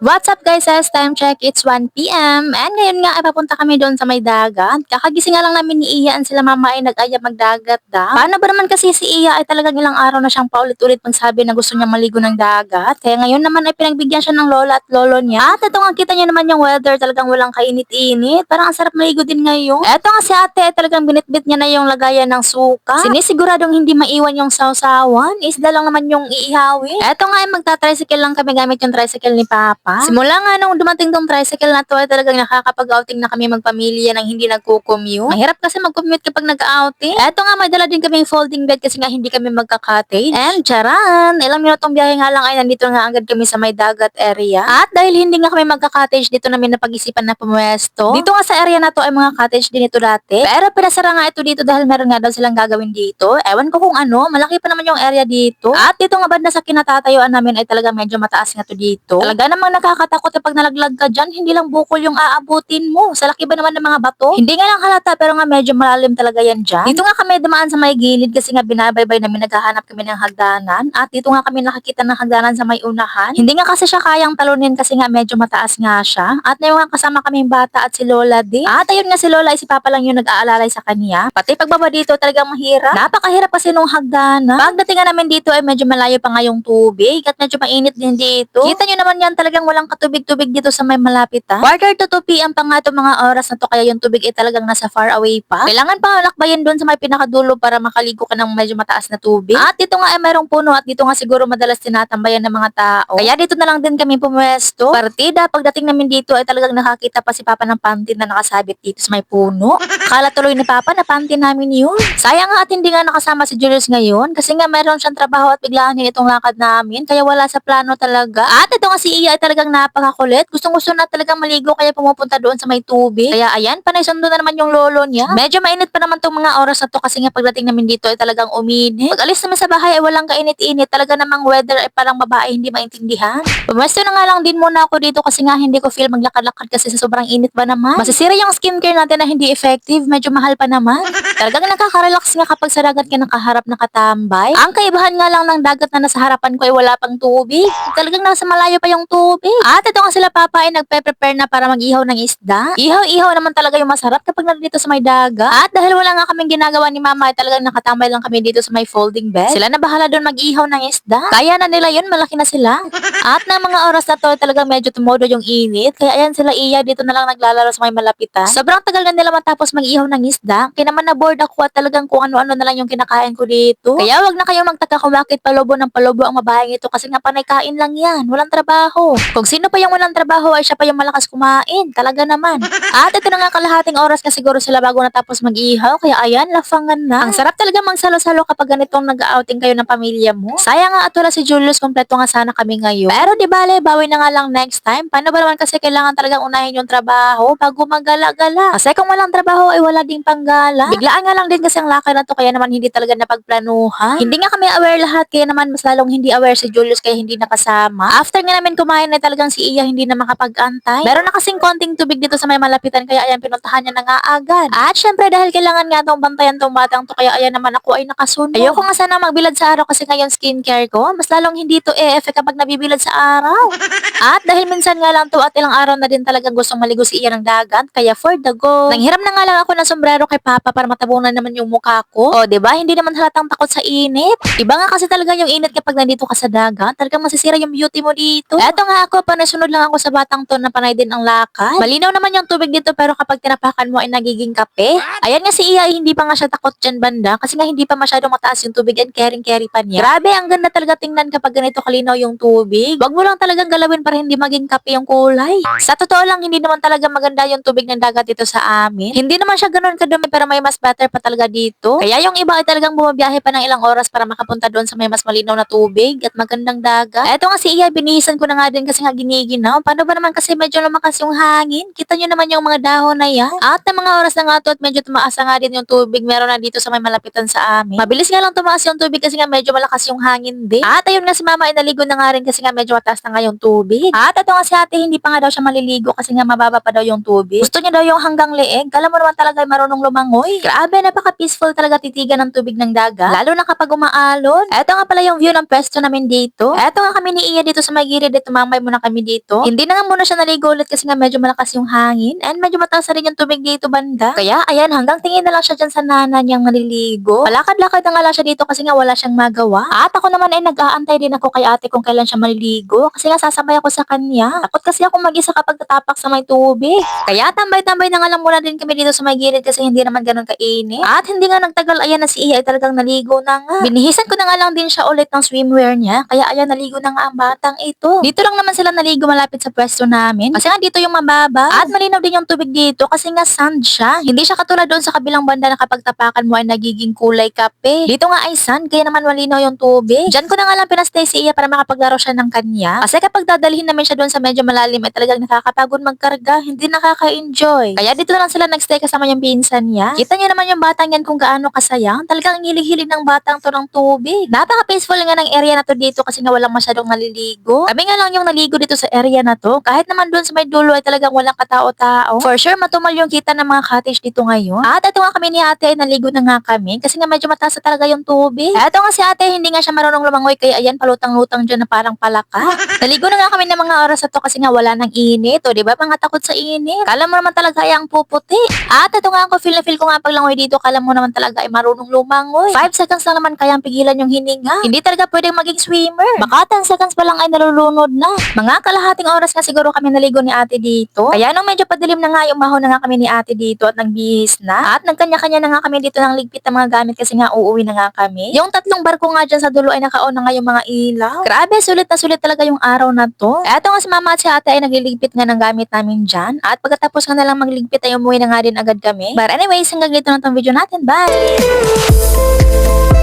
What's up guys, as time check, it's 1 p.m. And ngayon nga ay papunta kami doon sa may dagat. Kakagising nga lang namin ni Iya and sila mama ay nag-aya magdagat daw. Paano ba naman kasi si Iya ay talagang ilang araw na siyang paulit-ulit magsabi na gusto niya maligo ng dagat. Kaya ngayon naman ay pinagbigyan siya ng lola at lolo niya. At ito nga kita niyo naman yung weather, talagang walang kainit-init. Parang ang sarap maligo din ngayon. Eto nga si ate ay talagang binitbit niya na yung lagayan ng suka. Sinisiguradong hindi maiwan yung sausawan. Isda lang naman yung iihawin. Eto nga ay magta-tricycle lang kami gamit yung tricycle ni Papa. Simula nga nung dumating tong tricycle na to ay talagang nakakapag-outing na kami magpamilya nang hindi nagko-commute. Mahirap kasi mag-commute kapag nag-outing. Eto nga may dala din kaming folding bed kasi nga hindi kami magka-cottage. And charan! Ilang minutong biyahe nga lang ay nandito nga agad kami sa may dagat area. At dahil hindi nga kami magka-cottage dito namin napag-isipan na pumwesto. Dito nga sa area na to ay mga cottage din ito dati. Pero pinasara nga ito dito dahil meron nga daw silang gagawin dito. Ewan ko kung ano, malaki pa naman yung area dito. At dito nga banda sa kinatatayuan namin ay talaga medyo mataas nga to dito. Talaga namang nakakatakot kapag nalaglag ka dyan, hindi lang bukol yung aabutin mo. Sa laki ba naman ng mga bato? Hindi nga lang halata pero nga medyo malalim talaga yan dyan. Dito nga kami dumaan sa may gilid kasi nga binabaybay namin naghahanap kami ng hagdanan. At dito nga kami nakakita ng hagdanan sa may unahan. Hindi nga kasi siya kayang talunin kasi nga medyo mataas nga siya. At may mga kasama kaming bata at si Lola din. At ayun nga si Lola ay si Papa lang yung nag-aalalay sa kanya. Pati pagbaba dito talagang mahirap. Napakahirap kasi nung hagdanan. Pagdating nga namin dito ay medyo malayo pa nga yung tubig at medyo mainit din dito. Kita nyo naman yan talagang walang katubig-tubig dito sa may malapitan. Quarter to 2 p.m. pa nga itong mga oras na to kaya yung tubig ay talagang nasa far away pa. Kailangan pa lakbayin doon sa may pinakadulo para makaligo ka ng medyo mataas na tubig. At dito nga ay mayroong puno at dito nga siguro madalas tinatambayan ng mga tao. Kaya dito na lang din kami pumwesto. Partida, pagdating namin dito ay talagang nakakita pa si Papa ng panty na nakasabit dito sa may puno. Akala tuloy ni Papa na panty namin yun. Sayang nga at hindi nga nakasama si Julius ngayon kasi nga mayroon siyang trabaho at biglaan niya itong lakad namin kaya wala sa plano talaga. At ito nga si Iya ay talagang napakakulit. Gustong-gusto na talagang maligo kaya pumupunta doon sa may tubig. Kaya ayan, panay sundo na naman yung lolo niya. Medyo mainit pa naman tong mga oras na to kasi nga pagdating namin dito ay talagang uminit. Pag alis naman sa bahay ay walang kainit-init. Talaga namang weather ay parang babae hindi maintindihan. Pumwesto na nga lang din muna ako dito kasi nga hindi ko feel maglakad-lakad kasi sa sobrang init ba naman. Masisira yung skincare natin na hindi effective. Medyo mahal pa naman. Talagang nakaka-relax nga kapag sa dagat ka nakaharap nakatambay. Ang kaibahan nga lang ng dagat na nasa harapan ko ay wala pang tubig. Talagang nasa malayo pa yung tubig. At ito nga sila Papa ay nagpe-prepare na para mag-ihaw ng isda. Ihaw-ihaw naman talaga yung masarap kapag nandito sa may dagat. At dahil wala nga kaming ginagawa ni Mama ay talagang nakatambay lang kami dito sa may folding bed. Sila na bahala doon mag-ihaw ng isda. Kaya na nila yun, malaki na sila. At na mga oras na to talagang medyo tumodo yung init. Kaya ayan sila Iya dito na lang naglalaro sa may malapitan. Sobrang tagal na nila matapos mag-ihaw ng isda. Kaya naman na bored ako at talagang kung ano-ano na lang yung kinakain ko dito. Kaya wag na kayong magtaka kung bakit palobo ng palobo ang mabahay ito kasi nga panay kain lang yan. Walang trabaho. Kung sino pa yung walang trabaho ay siya pa yung malakas kumain. Talaga naman. At ito na nga kalahating oras na siguro sila bago natapos mag-ihaw. Kaya ayan, lafangan na. Ang sarap talaga magsalo-salo kapag ganitong nag-outing kayo ng pamilya mo. Sayang nga at wala si Julius, kompleto nga sana kami ngayon. Pero di bale, bawi na nga lang next time. Paano ba naman kasi kailangan talagang unahin yung trabaho bago magala-gala. Kasi kung walang trabaho ay wala ding panggala. Biglaan nga lang din kasi ang lakad na to kaya naman hindi talaga napagplanuhan. Hindi nga kami aware lahat kaya naman mas lalong hindi aware si Julius kaya hindi nakasama. After nga namin kumain na talagang si Iya hindi na makapag-antay. Meron na kasing konting tubig dito sa may malapitan kaya ayan pinuntahan niya na nga agad. At syempre dahil kailangan nga tong bantayan tong batang to kaya ayan naman ako ay nakasunod. Ayoko nga sana magbilad sa araw kasi ngayon skincare ko. Mas lalong hindi to e-effect kapag nabibilad sa araw. At dahil minsan nga lang to at ilang araw na din talagang gustong maligo si Iya ng dagat kaya for the go. Nanghiram na nga lang ako ng sombrero kay Papa para matabunan naman yung mukha ko. O, 'di ba? Hindi naman halatang takot sa init. Iba nga kasi talaga yung init kapag nandito ka sa dagat. Talagang masisira yung beauty mo dito. Eto nga ako, panasunod lang ako sa batang to na panay din ang lakad. Malinaw naman yung tubig dito pero kapag tinapakan mo ay nagiging kape. Ayan nga si Iya ay hindi pa nga siya takot dyan banda kasi nga hindi pa masyadong mataas yung tubig and caring-carry pa niya. Grabe, ang ganda talaga tingnan kapag ganito kalinaw yung tubig. Wag mo lang talagang galawin para hindi maging kape yung kulay. Sa totoo lang, hindi naman talaga maganda yung tubig ng dagat dito sa amin. Hindi naman siya ganun kadumi pero may mas better pa talaga dito. Kaya yung iba ay talagang bumabiyahe pa ng ilang oras para makapunta doon sa may mas malinaw na tubig at magandang dagat. Eto nga si Iya, binihisan ko na nga din kasi nga giniginaw. Paano ba naman kasi medyo lumakas yung hangin? Kita nyo naman yung mga dahon na yan. At na mga oras na nga to at medyo tumaas na nga din yung tubig. Meron na dito sa may malapitan sa amin. Mabilis nga lang tumaas yung tubig kasi nga medyo malakas yung hangin din. At ayun nga si Mama ay naligo na nga rin kasi nga medyo mataas na nga yung tubig. At ito nga si ate hindi pa nga daw siya maliligo kasi nga mababa pa daw yung tubig. Gusto niya daw yung hanggang leeg. Kala mo naman talaga ay marunong lumangoy. Grabe, napaka-peaceful talaga titigan ng tubig ng dagat. Lalo na kapag umaalon. Eto nga pala yung view ng pwesto namin dito. Eto nga kami ni Iya dito sa may gilid at tumambay muna kami dito. Hindi na nga muna siya naligo ulit kasi nga medyo malakas yung hangin and medyo mataas na rin yung tubig dito banda. Kaya ayan, hanggang tingin na lang siya dyan sa nana niyang naliligo. Palakad-lakad na nga lang siya dito kasi nga wala siyang magawa. At ako naman ay nag-aantay din ako kay ate kung kailan siya maliligo kasi nga sasabay ako sa kanya. Takot kasi ako mag-isa kapag tatapak sa may tubig. Kaya tambay-tambay na nga lang muna din kami dito sa may gilid kasi hindi naman ganun kainit. At hindi nga nagtagal, ayan na si Iya ay talagang naligo na nga. Binihisan ko na nga lang din siya ulit ng swimwear niya. Kaya ayan, naligo na nga ang batang ito. Dito lang naman sila naligo malapit sa pwesto namin. Kasi nga dito yung mababa. At malinaw din yung tubig dito kasi nga sand siya. Hindi siya katulad doon sa kabilang banda na kapag tapakan mo ay nagiging kulay kape. Dito nga ay sand kaya naman malinaw yung tubig. Diyan ko na nga lang pinastay si Iya para makapaglaro siya ng kanya. Kasi kapag dadalhin namin siya doon sa medyo malalim ay talagang nakakapagod magkarga. Hindi nakaka-enjoy. Kaya dito na lang sila nagstay kasama yung pinsan niya. Kita niyo naman yung batang yan kung gaano kasaya. Talagang hilig-hilig ng batang to ng tubig. Napaka-peaceful nga ng area na to dito kasi nga walang masyadong naliligo. Kami nga lang yung naligo dito sa area na to. Kahit naman doon sa may dulo ay talagang walang katao-tao. For sure, matumal yung kita ng mga cottage dito ngayon. At ito nga kami ni ate ay naligo na nga kami kasi nga medyo mataas na talaga yung tubig. Ito nga si ate, hindi nga siya marunong lumangoy kaya ayan, palutang-lutang dyan na parang palaka. Naligo na nga kami ng mga oras na to kasi nga wala nang init. O diba, mga takot sa init. Kala mo naman talaga ay ang puputi. At ito nga ako, feel na feel ko nga paglangoy dito. Kala mo naman talaga ay marunong lumangoy. 5 seconds lang naman kayang pigilan yung hininga. Hindi talaga pwedeng maging swimmer. Baka 10 seconds pa lang ay nalulunod na. Mga kalahating oras nga siguro kami naligo ni ate dito. Kaya nung medyo padilim na nga, umahon na nga kami ni ate dito at nagbihis na. At nagkanya-kanya na nga kami dito ng ligpit ng mga gamit kasi nga uuwi na nga kami. Yung 3 barko nga dyan sa dulo ay nakaon na nga yung mga ilaw. Grabe, sulit na sulit talaga yung araw na to. Eto nga si mama at si ate ay nagliligpit nga ng gamit namin dyan. At pagkatapos nga nalang magligpit ay umuwi na nga din agad kami. But anyways, hanggang dito na tong video natin. Bye!